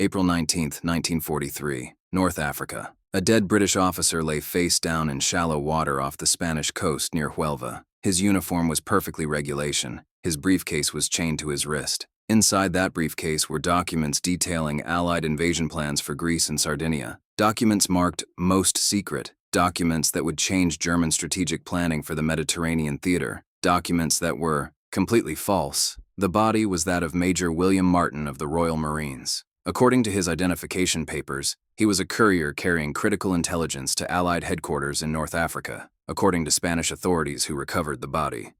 April 19, 1943, North Africa. A dead British officer lay face down in shallow water off the Spanish coast near Huelva. His uniform was perfectly regulation. His briefcase was chained to his wrist. Inside that briefcase were documents detailing Allied invasion plans for Greece and Sardinia. Documents marked "Most Secret." Documents that would change German strategic planning for the Mediterranean theater. Documents that were completely false. The body was that of Major William Martin of the Royal Marines. According to his identification papers, he was a courier carrying critical intelligence to Allied headquarters in North Africa, according to Spanish authorities who recovered the body.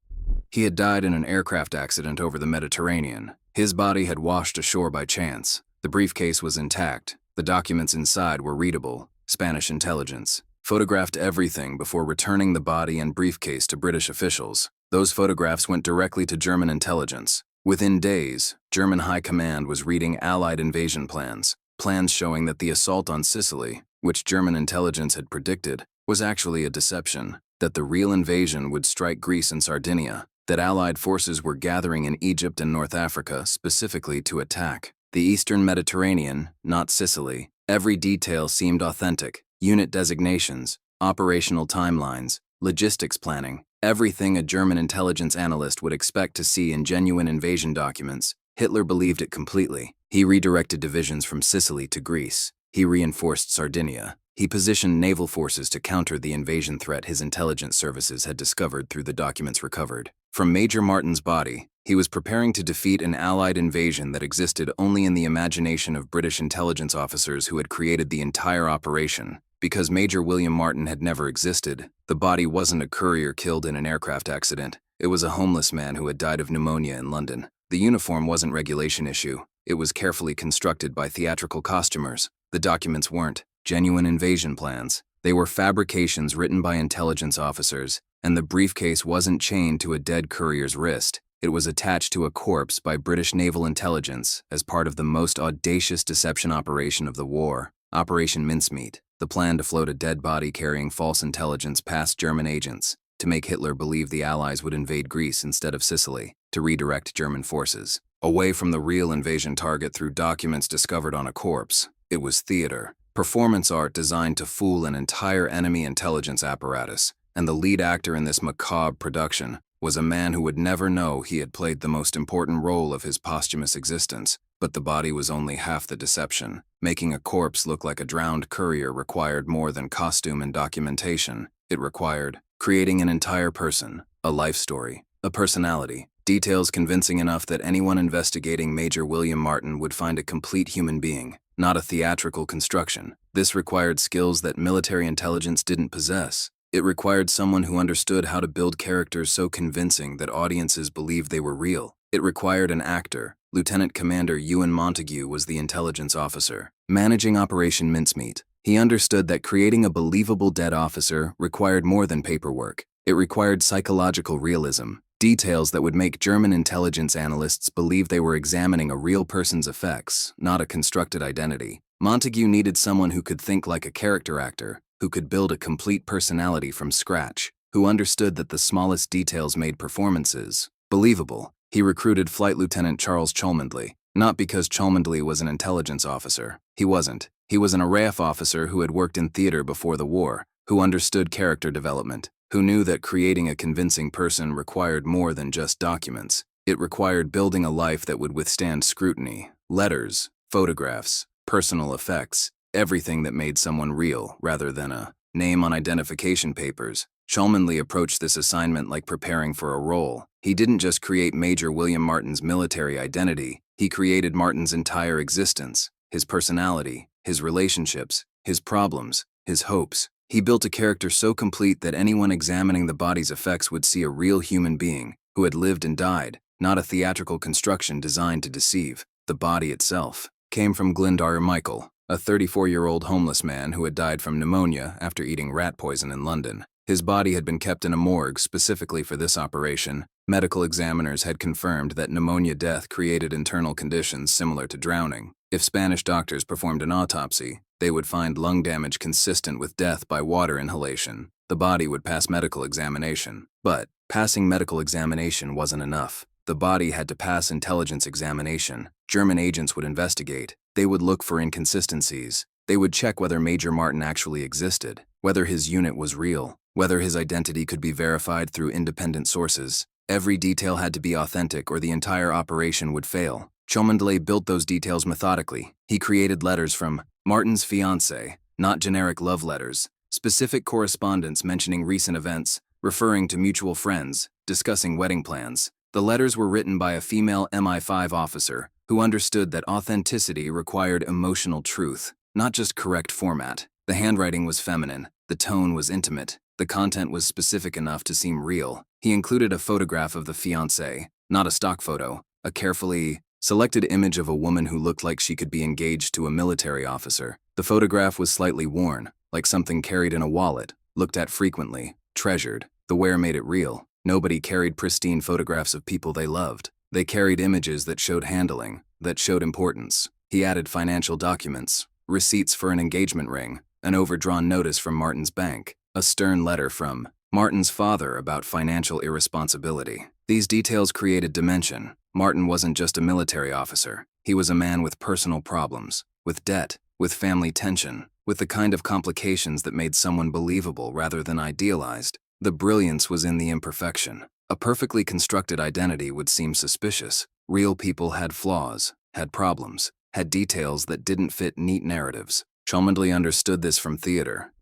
He had died in an aircraft accident over the Mediterranean. His body had washed ashore by chance. The briefcase was intact. The documents inside were readable. Spanish intelligence photographed everything before returning the body and briefcase to British officials. Those photographs went directly to German intelligence. Within days, German High Command was reading Allied invasion plans showing that the assault on Sicily, which German intelligence had predicted, was actually a deception, that the real invasion would strike Greece and Sardinia, that Allied forces were gathering in Egypt and North Africa specifically to attack the Eastern Mediterranean, not Sicily. Every detail seemed authentic. Unit designations, operational timelines, logistics planning, everything a German intelligence analyst would expect to see in genuine invasion documents. Hitler believed it completely. He redirected divisions from Sicily to Greece. He reinforced Sardinia. He positioned naval forces to counter the invasion threat his intelligence services had discovered through the documents recovered. From Major Martin's body, he was preparing to defeat an Allied invasion that existed only in the imagination of British intelligence officers who had created the entire operation. Because Major William Martin had never existed, the body wasn't a courier killed in an aircraft accident. It was a homeless man who had died of pneumonia in London. The uniform wasn't regulation issue. It was carefully constructed by theatrical costumers. The documents weren't genuine invasion plans. They were fabrications written by intelligence officers, and the briefcase wasn't chained to a dead courier's wrist. It was attached to a corpse by British naval intelligence as part of the most audacious deception operation of the war, Operation Mincemeat. The plan to float a dead body carrying false intelligence past German agents, to make Hitler believe the Allies would invade Greece instead of Sicily, to redirect German forces away from the real invasion target through documents discovered on a corpse. It was theater, performance art designed to fool an entire enemy intelligence apparatus, and the lead actor in this macabre production was a man who would never know he had played the most important role of his posthumous existence. But the body was only half the deception. Making a corpse look like a drowned courier required more than costume and documentation. It required creating an entire person, a life story, a personality, details convincing enough that anyone investigating Major William Martin would find a complete human being, not a theatrical construction. This required skills that military intelligence didn't possess. It required someone who understood how to build characters so convincing that audiences believed they were real. It required an actor. Lieutenant Commander Ewan Montague was the intelligence officer, managing Operation Mincemeat. He understood that creating a believable dead officer required more than paperwork. It required psychological realism, details that would make German intelligence analysts believe they were examining a real person's effects, not a constructed identity. Montague needed someone who could think like a character actor, who could build a complete personality from scratch, who understood that the smallest details made performances believable. He recruited Flight Lieutenant Charles Cholmondeley, not because Cholmondeley was an intelligence officer. He wasn't. He was an RAF officer who had worked in theater before the war, who understood character development, who knew that creating a convincing person required more than just documents. It required building a life that would withstand scrutiny, letters, photographs, personal effects, everything that made someone real rather than a name on identification papers. Cholmondeley approached this assignment like preparing for a role. He didn't just create Major William Martin's military identity, he created Martin's entire existence, his personality, his relationships, his problems, his hopes. He built a character so complete that anyone examining the body's effects would see a real human being who had lived and died, not a theatrical construction designed to deceive. The body itself came from Glyndar Michael, a 34-year-old homeless man who had died from pneumonia after eating rat poison in London. His body had been kept in a morgue specifically for this operation. Medical examiners had confirmed that pneumonia death created internal conditions similar to drowning. If Spanish doctors performed an autopsy, they would find lung damage consistent with death by water inhalation. The body would pass medical examination. But passing medical examination wasn't enough. The body had to pass intelligence examination. German agents would investigate. They would look for inconsistencies. They would check whether Major Martin actually existed, whether his unit was real, whether his identity could be verified through independent sources. Every detail had to be authentic or the entire operation would fail. Cholmondeley built those details methodically. He created letters from Martin's fiancée, not generic love letters, specific correspondence mentioning recent events, referring to mutual friends, discussing wedding plans. The letters were written by a female MI5 officer who understood that authenticity required emotional truth, not just correct format. The handwriting was feminine, the tone was intimate, the content was specific enough to seem real. He included a photograph of the fiancée, not a stock photo, a carefully selected image of a woman who looked like she could be engaged to a military officer. The photograph was slightly worn, like something carried in a wallet, looked at frequently, treasured. The wear made it real. Nobody carried pristine photographs of people they loved. They carried images that showed handling, that showed importance. He added financial documents, receipts for an engagement ring, an overdrawn notice from Martin's bank, a stern letter from Martin's father about financial irresponsibility. These details created dimension. Martin wasn't just a military officer. He was a man with personal problems, with debt, with family tension, with the kind of complications that made someone believable rather than idealized. The brilliance was in the imperfection. A perfectly constructed identity would seem suspicious. Real people had flaws, had problems, had details that didn't fit neat narratives. Cholmondeley understood this from theater.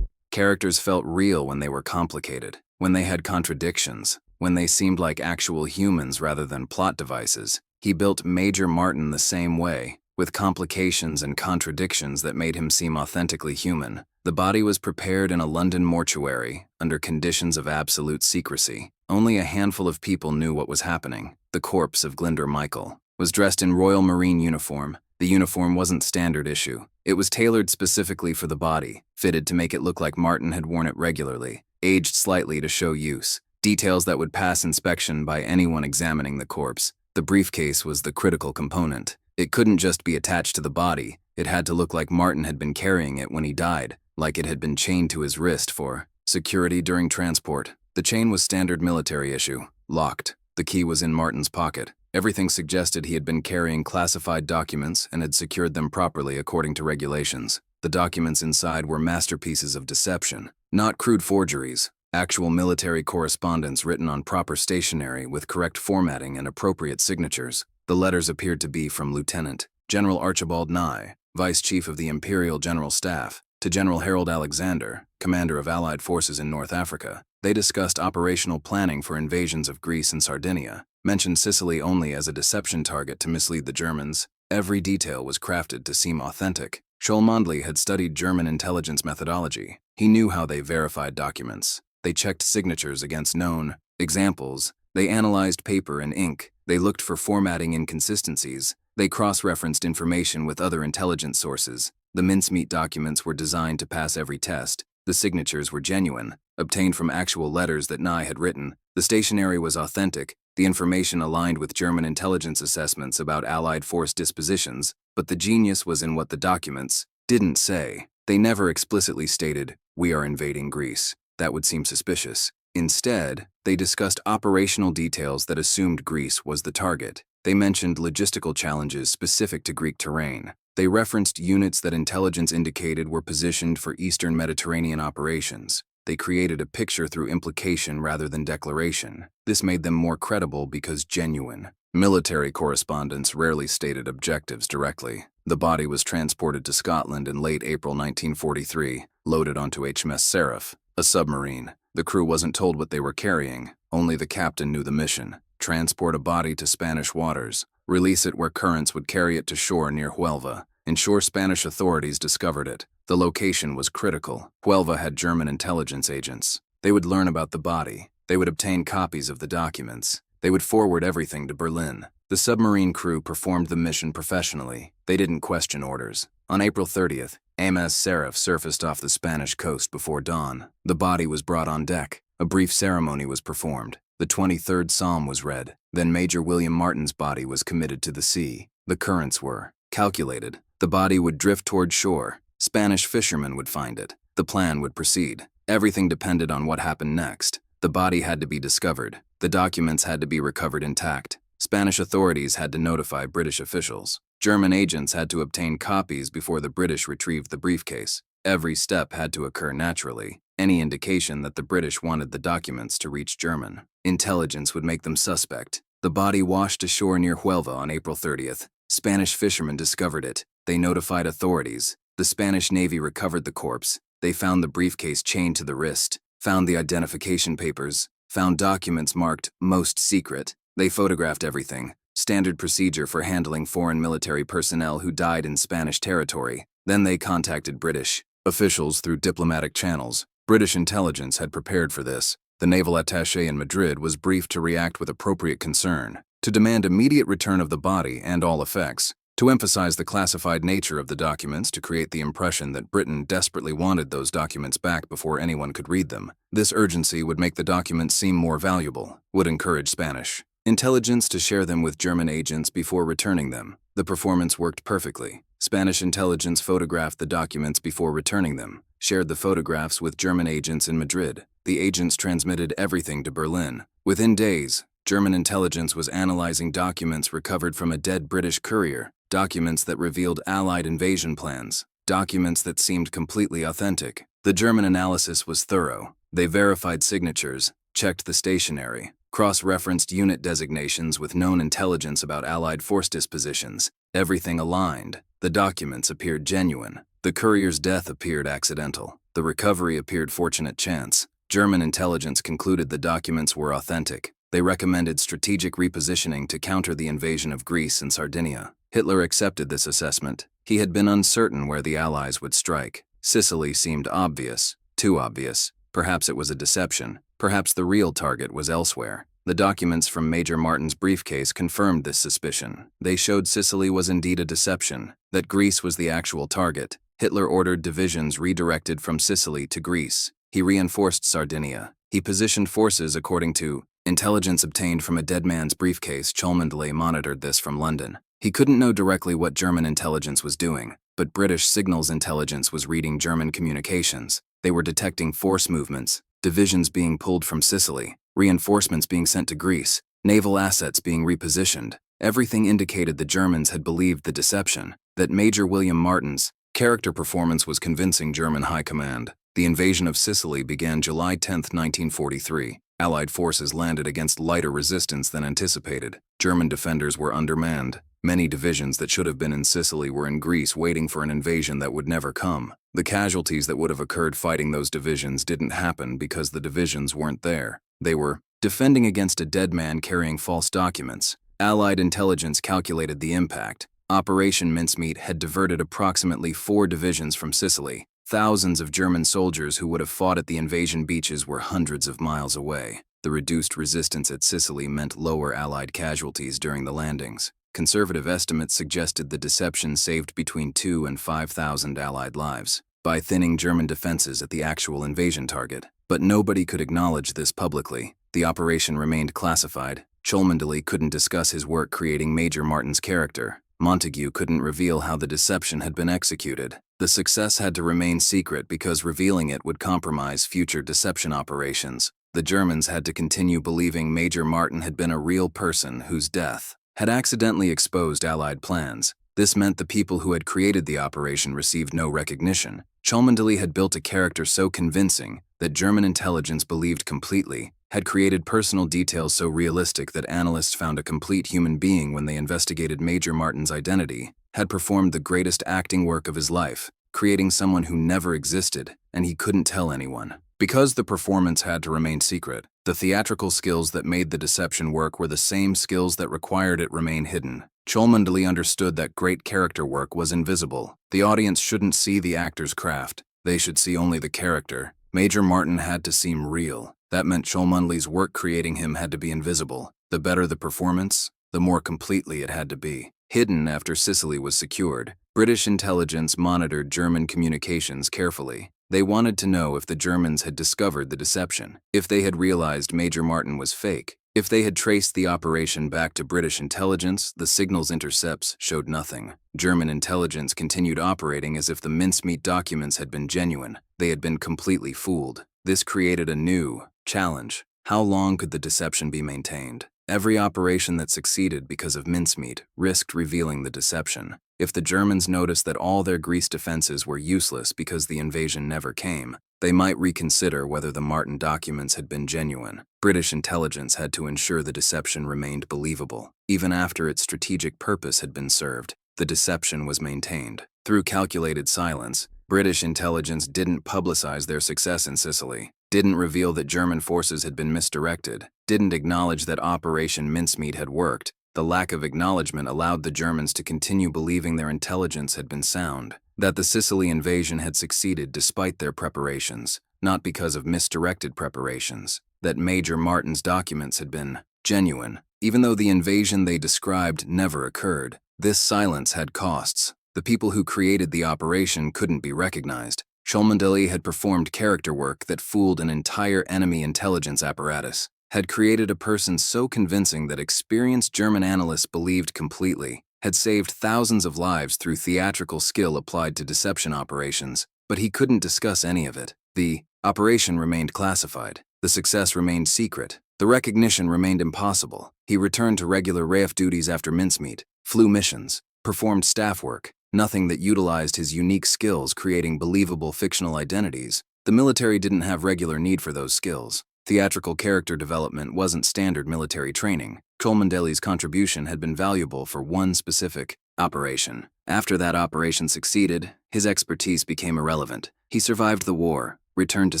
Characters felt real when they were complicated, when they had contradictions, when they seemed like actual humans rather than plot devices. He built Major Martin the same way, with complications and contradictions that made him seem authentically human. The body was prepared in a London mortuary, under conditions of absolute secrecy. Only a handful of people knew what was happening. The corpse of Glinder Michael was dressed in Royal Marine uniform. The uniform wasn't standard issue. It was tailored specifically for the body, fitted to make it look like Martin had worn it regularly, aged slightly to show use, details that would pass inspection by anyone examining the corpse. The briefcase was the critical component. It couldn't just be attached to the body. It had to look like Martin had been carrying it when he died, like it had been chained to his wrist for security during transport. The chain was standard military issue, locked. The key was in Martin's pocket. Everything suggested he had been carrying classified documents and had secured them properly according to regulations. The documents inside were masterpieces of deception, not crude forgeries, actual military correspondence written on proper stationery with correct formatting and appropriate signatures. The letters appeared to be from Lieutenant General Archibald Nye, Vice Chief of the Imperial General Staff, to General Harold Alexander, Commander of Allied Forces in North Africa. They discussed operational planning for invasions of Greece and Sardinia, mentioned Sicily only as a deception target to mislead the Germans. Every detail was crafted to seem authentic. Cholmondeley had studied German intelligence methodology. He knew how they verified documents. They checked signatures against known examples. They analyzed paper and ink. They looked for formatting inconsistencies. They cross-referenced information with other intelligence sources. The mincemeat documents were designed to pass every test. The signatures were genuine, obtained from actual letters that Nye had written. The stationery was authentic. The information aligned with German intelligence assessments about Allied force dispositions, but the genius was in what the documents didn't say. They never explicitly stated, "We are invading Greece." That would seem suspicious. Instead, they discussed operational details that assumed Greece was the target. They mentioned logistical challenges specific to Greek terrain. They referenced units that intelligence indicated were positioned for Eastern Mediterranean operations. They created a picture through implication rather than declaration. This made them more credible because genuine. Military correspondents rarely stated objectives directly. The body was transported to Scotland in late April 1943, loaded onto HMS Seraph, a submarine. The crew wasn't told what they were carrying. Only the captain knew the mission. Transport a body to Spanish waters. Release it where currents would carry it to shore near Huelva. Ensure Spanish authorities discovered it. The location was critical. Huelva had German intelligence agents. They would learn about the body. They would obtain copies of the documents. They would forward everything to Berlin. The submarine crew performed the mission professionally. They didn't question orders. On April 30th, HMS Seraph surfaced off the Spanish coast before dawn. The body was brought on deck. A brief ceremony was performed. The 23rd Psalm was read. Then Major William Martin's body was committed to the sea. The currents were calculated. The body would drift toward shore. Spanish fishermen would find it. The plan would proceed. Everything depended on what happened next. The body had to be discovered. The documents had to be recovered intact. Spanish authorities had to notify British officials. German agents had to obtain copies before the British retrieved the briefcase. Every step had to occur naturally. Any indication that the British wanted the documents to reach German intelligence would make them suspect. The body washed ashore near Huelva on April 30th. Spanish fishermen discovered it. They notified authorities. The Spanish Navy recovered the corpse. They found the briefcase chained to the wrist, found the identification papers, found documents marked most secret. They photographed everything. Standard procedure for handling foreign military personnel who died in Spanish territory. Then they contacted British officials through diplomatic channels. British intelligence had prepared for this. The naval attaché in Madrid was briefed to react with appropriate concern, to demand immediate return of the body and all effects, to emphasize the classified nature of the documents to create the impression that Britain desperately wanted those documents back before anyone could read them. This urgency would make the documents seem more valuable, would encourage Spanish intelligence to share them with German agents before returning them. The performance worked perfectly. Spanish intelligence photographed the documents before returning them, shared the photographs with German agents in Madrid. The agents transmitted everything to Berlin. Within days, German intelligence was analyzing documents recovered from a dead British courier, documents that revealed Allied invasion plans, documents that seemed completely authentic. The German analysis was thorough. They verified signatures, checked the stationery, cross-referenced unit designations with known intelligence about Allied force dispositions. Everything aligned. The documents appeared genuine. The courier's death appeared accidental. The recovery appeared fortunate chance. German intelligence concluded the documents were authentic. They recommended strategic repositioning to counter the invasion of Greece and Sardinia. Hitler accepted this assessment. He had been uncertain where the Allies would strike. Sicily seemed obvious, too obvious. Perhaps it was a deception. Perhaps the real target was elsewhere. The documents from Major Martin's briefcase confirmed this suspicion. They showed Sicily was indeed a deception, that Greece was the actual target. Hitler ordered divisions redirected from Sicily to Greece. He reinforced Sardinia. He positioned forces according to intelligence obtained from a dead man's briefcase. Cholmondeley monitored this from London. He couldn't know directly what German intelligence was doing, but British signals intelligence was reading German communications. They were detecting force movements, divisions being pulled from Sicily, reinforcements being sent to Greece, naval assets being repositioned. Everything indicated the Germans had believed the deception, that Major William Martin's character performance was convincing German high command. The invasion of Sicily began July 10, 1943. Allied forces landed against lighter resistance than anticipated. German defenders were undermanned. Many divisions that should have been in Sicily were in Greece waiting for an invasion that would never come. The casualties that would have occurred fighting those divisions didn't happen because the divisions weren't there. They were defending against a dead man carrying false documents. Allied intelligence calculated the impact. Operation Mincemeat had diverted approximately 4 divisions from Sicily. Thousands of German soldiers who would have fought at the invasion beaches were hundreds of miles away. The reduced resistance at Sicily meant lower Allied casualties during the landings. Conservative estimates suggested the deception saved between 2,000 and 5,000 Allied lives by thinning German defenses at the actual invasion target. But nobody could acknowledge this publicly. The operation remained classified. Cholmondeley couldn't discuss his work creating Major Martin's character. Montagu couldn't reveal how the deception had been executed. The success had to remain secret because revealing it would compromise future deception operations. The Germans had to continue believing Major Martin had been a real person whose death had accidentally exposed Allied plans. This meant the people who had created the operation received no recognition. Cholmondeley had built a character so convincing that German intelligence believed completely, had created personal details so realistic that analysts found a complete human being when they investigated Major Martin's identity, had performed the greatest acting work of his life, creating someone who never existed, and he couldn't tell anyone. Because the performance had to remain secret, the theatrical skills that made the deception work were the same skills that required it remain hidden. Cholmondeley understood that great character work was invisible. The audience shouldn't see the actor's craft. They should see only the character. Major Martin had to seem real. That meant Cholmondeley's work creating him had to be invisible. The better the performance, the more completely it had to be. Hidden after Sicily was secured, British intelligence monitored German communications carefully. They wanted to know if the Germans had discovered the deception, if they had realized Major Martin was fake. If they had traced the operation back to British intelligence, the signal's intercepts showed nothing. German intelligence continued operating as if the mincemeat documents had been genuine. They had been completely fooled. This created a new challenge. How long could the deception be maintained? Every operation that succeeded because of mincemeat risked revealing the deception. If the Germans noticed that all their grease defenses were useless because the invasion never came, they might reconsider whether the Martin documents had been genuine. British intelligence had to ensure the deception remained believable. Even after its strategic purpose had been served, the deception was maintained. Through calculated silence, British intelligence didn't publicize their success in Sicily, didn't reveal that German forces had been misdirected, didn't acknowledge that Operation Mincemeat had worked. The lack of acknowledgement allowed the Germans to continue believing their intelligence had been sound, that the Sicily invasion had succeeded despite their preparations, not because of misdirected preparations, that Major Martin's documents had been genuine, even though the invasion they described never occurred. This silence had costs. The people who created the operation couldn't be recognized. Cholmondeley had performed character work that fooled an entire enemy intelligence apparatus, had created a person so convincing that experienced German analysts believed completely, had saved thousands of lives through theatrical skill applied to deception operations, but he couldn't discuss any of it. The operation remained classified. The success remained secret. The recognition remained impossible. He returned to regular RAF duties after mincemeat, flew missions, performed staff work, nothing that utilized his unique skills creating believable fictional identities. The military didn't have regular need for those skills. Theatrical character development wasn't standard military training. Cholmondeley's contribution had been valuable for one specific operation. After that operation succeeded, his expertise became irrelevant. He survived the war, returned to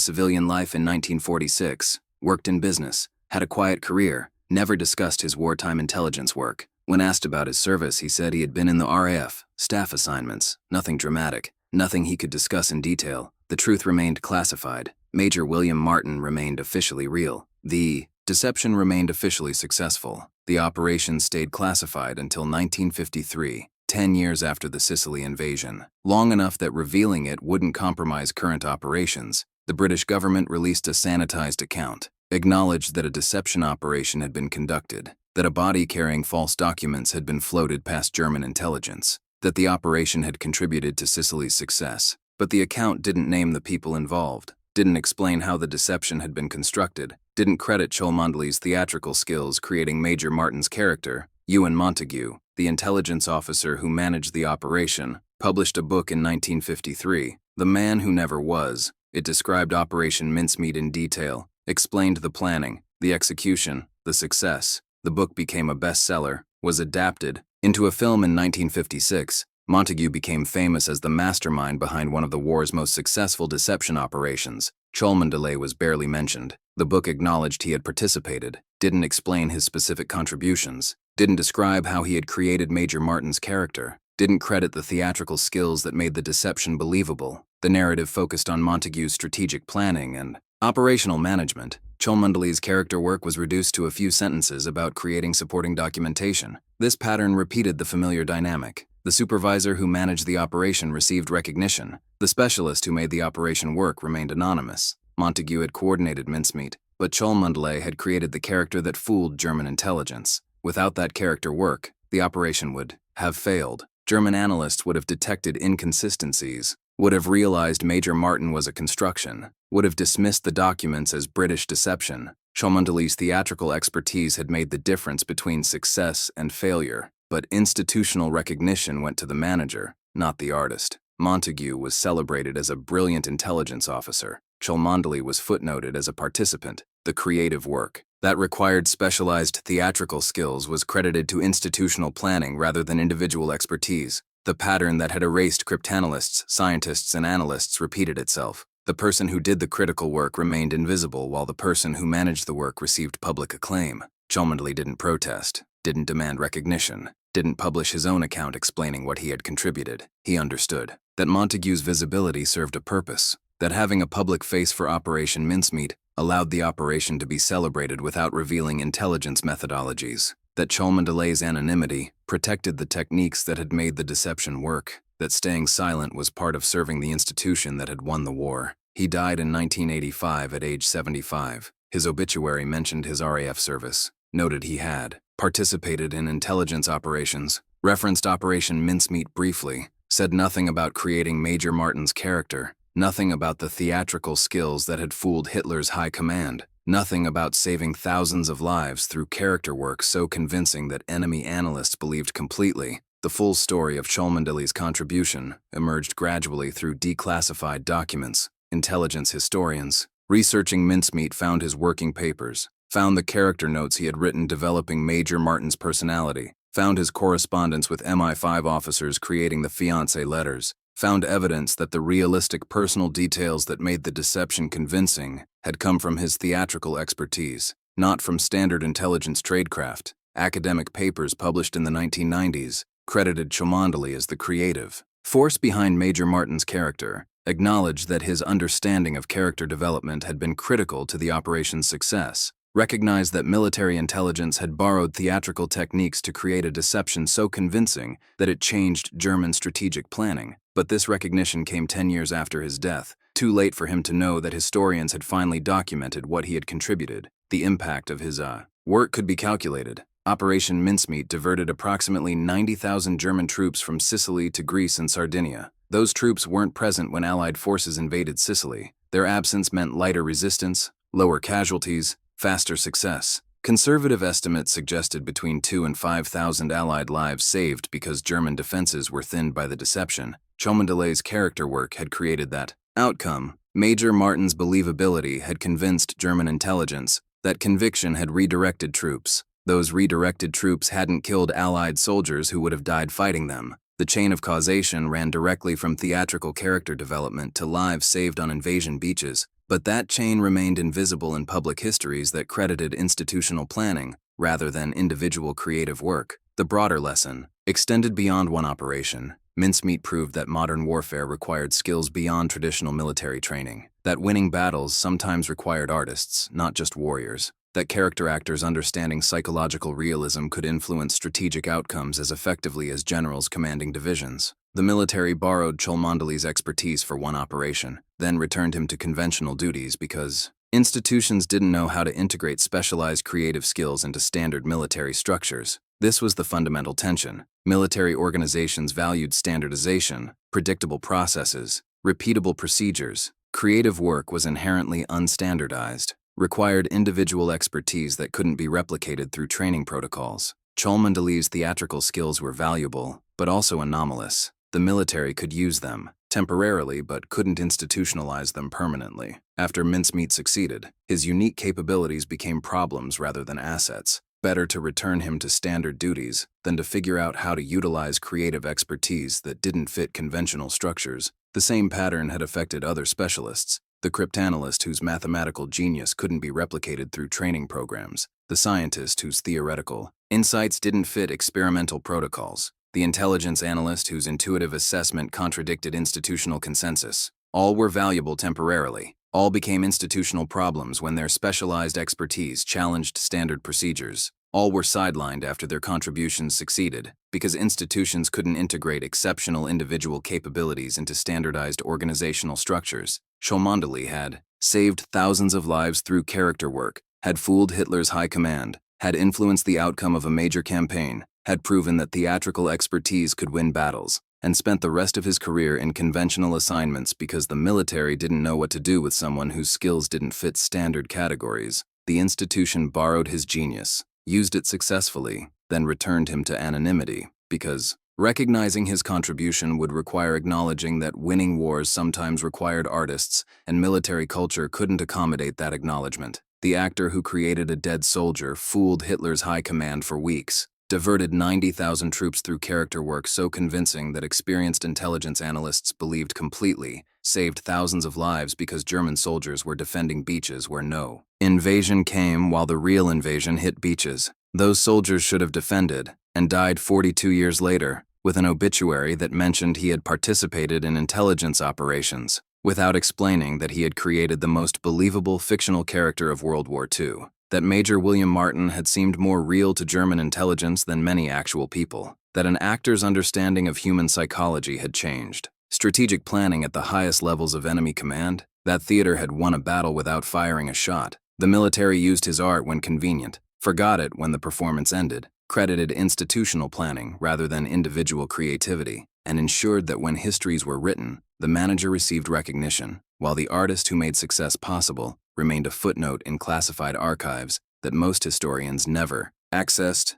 civilian life in 1946, worked in business, had a quiet career, never discussed his wartime intelligence work. When asked about his service, he said he had been in the RAF, staff assignments, nothing dramatic, nothing he could discuss in detail. The truth remained classified. Major William Martin remained officially real. The deception remained officially successful. The operation stayed classified until 1953, 10 years after the Sicily invasion. Long enough that revealing it wouldn't compromise current operations. The British government released a sanitized account, acknowledged that a deception operation had been conducted, that a body carrying false documents had been floated past German intelligence, that the operation had contributed to Sicily's success. But the account didn't name the people involved, didn't explain how the deception had been constructed, didn't credit Cholmondeley's theatrical skills creating Major Martin's character. Ewan Montagu, the intelligence officer who managed the operation, published a book in 1953, The Man Who Never Was. It described Operation Mincemeat in detail, explained the planning, the execution, the success. The book became a bestseller, was adapted into a film in 1956. Montagu became famous as the mastermind behind one of the war's most successful deception operations. Cholmondeley was barely mentioned. The book acknowledged he had participated, didn't explain his specific contributions, didn't describe how he had created Major Martin's character, didn't credit the theatrical skills that made the deception believable. The narrative focused on Montagu's strategic planning and operational management. Cholmondeley's character work was reduced to a few sentences about creating supporting documentation. This pattern repeated the familiar dynamic. The supervisor who managed the operation received recognition. The specialist who made the operation work remained anonymous. Montagu had coordinated mincemeat, but Cholmondeley had created the character that fooled German intelligence. Without that character work, the operation would have failed. German analysts would have detected inconsistencies, would have realized Major Martin was a construction, would have dismissed the documents as British deception. Cholmondeley's theatrical expertise had made the difference between success and failure. But institutional recognition went to the manager, not the artist. Montagu was celebrated as a brilliant intelligence officer. Cholmondeley was footnoted as a participant. The creative work that required specialized theatrical skills was credited to institutional planning rather than individual expertise. The pattern that had erased cryptanalysts, scientists, and analysts repeated itself. The person who did the critical work remained invisible while the person who managed the work received public acclaim. Cholmondeley didn't protest, didn't demand recognition, didn't publish his own account explaining what he had contributed. He understood that Montagu's visibility served a purpose, that having a public face for Operation Mincemeat allowed the operation to be celebrated without revealing intelligence methodologies, that Cholmondeley's anonymity protected the techniques that had made the deception work, that staying silent was part of serving the institution that had won the war. He died in 1985 at age 75. His obituary mentioned his RAF service, noted he had participated in intelligence operations, referenced Operation Mincemeat briefly, said nothing about creating Major Martin's character, nothing about the theatrical skills that had fooled Hitler's high command. Nothing about saving thousands of lives through character work so convincing that enemy analysts believed completely. The full story of Cholmondeley's contribution emerged gradually through declassified documents. Intelligence historians, researching Mincemeat, found his working papers, found the character notes he had written developing Major Martin's personality, found his correspondence with MI5 officers creating the fiancé letters, found evidence that the realistic personal details that made the deception convincing had come from his theatrical expertise, not from standard intelligence tradecraft. Academic papers published in the 1990s credited Cholmondeley as the creative force behind Major Martin's character, acknowledged that his understanding of character development had been critical to the operation's success, recognized that military intelligence had borrowed theatrical techniques to create a deception so convincing that it changed German strategic planning. But this recognition came 10 years after his death, too late for him to know that historians had finally documented what he had contributed. The impact of his work could be calculated. Operation Mincemeat diverted approximately 90,000 German troops from Sicily to Greece and Sardinia. Those troops weren't present when Allied forces invaded Sicily. Their absence meant lighter resistance, lower casualties, faster success. Conservative estimates suggested between 2,000 and 5,000 Allied lives saved because German defenses were thinned by the deception. Cholmondeley's character work had created that outcome. Major Martin's believability had convinced German intelligence. That conviction had redirected troops. Those redirected troops hadn't killed Allied soldiers who would have died fighting them. The chain of causation ran directly from theatrical character development to lives saved on invasion beaches, but that chain remained invisible in public histories that credited institutional planning rather than individual creative work. The broader lesson extended beyond one operation. Mincemeat proved that modern warfare required skills beyond traditional military training, that winning battles sometimes required artists, not just warriors, that character actors understanding psychological realism could influence strategic outcomes as effectively as generals commanding divisions. The military borrowed Cholmondeley's expertise for one operation, then returned him to conventional duties because institutions didn't know how to integrate specialized creative skills into standard military structures. This was the fundamental tension. Military organizations valued standardization, predictable processes, repeatable procedures. Creative work was inherently unstandardized, required individual expertise that couldn't be replicated through training protocols. Cholmondeley's theatrical skills were valuable, but also anomalous. The military could use them, temporarily, but couldn't institutionalize them permanently. After Mincemeat succeeded, his unique capabilities became problems rather than assets. Better to return him to standard duties than to figure out how to utilize creative expertise that didn't fit conventional structures. The same pattern had affected other specialists. The cryptanalyst whose mathematical genius couldn't be replicated through training programs. The scientist whose theoretical insights didn't fit experimental protocols. The intelligence analyst whose intuitive assessment contradicted institutional consensus. All were valuable temporarily. All became institutional problems when their specialized expertise challenged standard procedures. All were sidelined after their contributions succeeded, because institutions couldn't integrate exceptional individual capabilities into standardized organizational structures. Cholmondeley had saved thousands of lives through character work, had fooled Hitler's high command, had influenced the outcome of a major campaign, had proven that theatrical expertise could win battles, and spent the rest of his career in conventional assignments because the military didn't know what to do with someone whose skills didn't fit standard categories. The institution borrowed his genius, used it successfully, then returned him to anonymity, because recognizing his contribution would require acknowledging that winning wars sometimes required artists, and military culture couldn't accommodate that acknowledgement. The actor who created a dead soldier fooled Hitler's high command for weeks, diverted 90,000 troops through character work so convincing that experienced intelligence analysts believed completely, saved thousands of lives because German soldiers were defending beaches where no invasion came while the real invasion hit beaches. Those soldiers should have defended, and died 42 years later, with an obituary that mentioned he had participated in intelligence operations, without explaining that he had created the most believable fictional character of World War II. That Major William Martin had seemed more real to German intelligence than many actual people. That an actor's understanding of human psychology had changed. Strategic planning at the highest levels of enemy command. That theater had won a battle without firing a shot. The military used his art when convenient, forgot it when the performance ended, credited institutional planning rather than individual creativity, and ensured that when histories were written, the manager received recognition, while the artist who made success possible remained a footnote in classified archives that most historians never accessed.